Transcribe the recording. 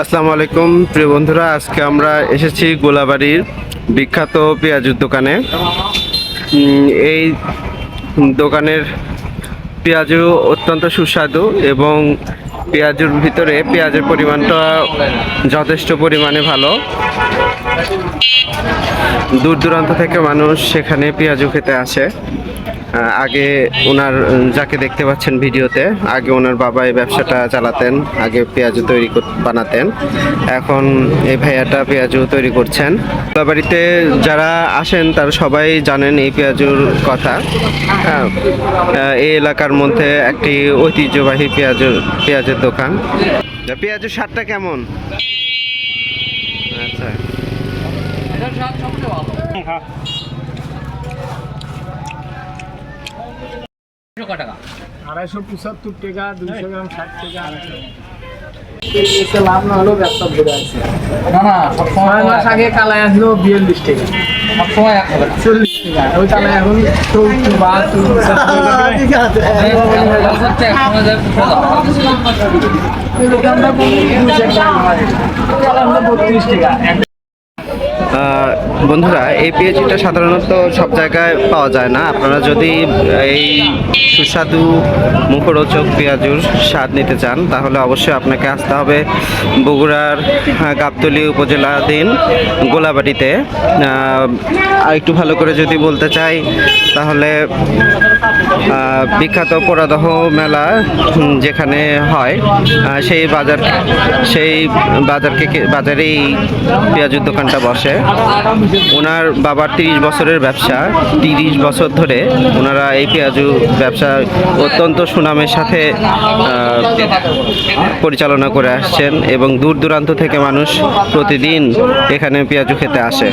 আসসালামু আলাইকুম প্রিয় বন্ধুরা, আজকে আমরা এসেছি গোলাবাড়ির বিখ্যাত পেঁয়াজুর দোকানে। এই দোকানের পেঁয়াজু অত্যন্ত সুস্বাদু এবং পেঁয়াজুর ভিতরে পেঁয়াজের পরিমাণটা যথেষ্ট পরিমাণে ভালো। দূর দূরান্ত থেকে মানুষ সেখানে পেঁয়াজু খেতে আসে। আগে ওনার যাকে দেখতে পাচ্ছেন ভিডিওতে, আগে ওনার বাবা এই ব্যবসাটা চালাতেন, আগে পেঁয়াজু বানাতেন। এখন এই ভাইয়াটা পেঁয়াজু তৈরি করছেন। বাড়িতে যারা আসেন তারা সবাই জানেন এই পেঁয়াজুর কথা। হ্যাঁ, এই এলাকার মধ্যে একটি ঐতিহ্যবাহী পেঁয়াজের দোকান। পেঁয়াজুর স্বাদটা কেমন? আচ্ছা, টাকা 275 টাকা, 200 গ্রাম 60 টাকা, 250 লাভ না হলেও ব্যবসা ঘুরে আছে। না সবসময় 6 মাস আগে কালাই আসলো 42 টাকা, সবসময় এক হবে না। 40 টাকা। ওই কালাই এখন 70 বা 70 ঠিক আছে। এই দোকানটা 32 টাকা, 32 টাকা। বন্ধুরা, এই পেঁয়াজিটা সাধারণত সব জায়গায় পাওয়া যায় না। আপনারা যদি এই সুস্বাদু মুখরোচক পেঁয়াজুর স্বাদ নিতে চান তাহলে অবশ্যই আপনাকে আসতে হবে বগুড়ার গাবতলী উপজেলাধীন গোলাবাড়িতে। আর একটু ভালো করে যদি বলতে চাই তাহলে বিখ্যাত পোড়াদহ মেলা যেখানে হয় সেই বাজারেই পেঁয়াজুর দোকানটা বসে। ওনার বাবার 30 বছরের ব্যবসা, 30 বছর ধরে ওনারা এই পেঁয়াজু ব্যবসা অত্যন্ত সুনামের সাথে পরিচালনা করে আসছেন এবং দূর দূরান্ত থেকে মানুষ প্রতিদিন এখানে পেঁয়াজু খেতে আসে।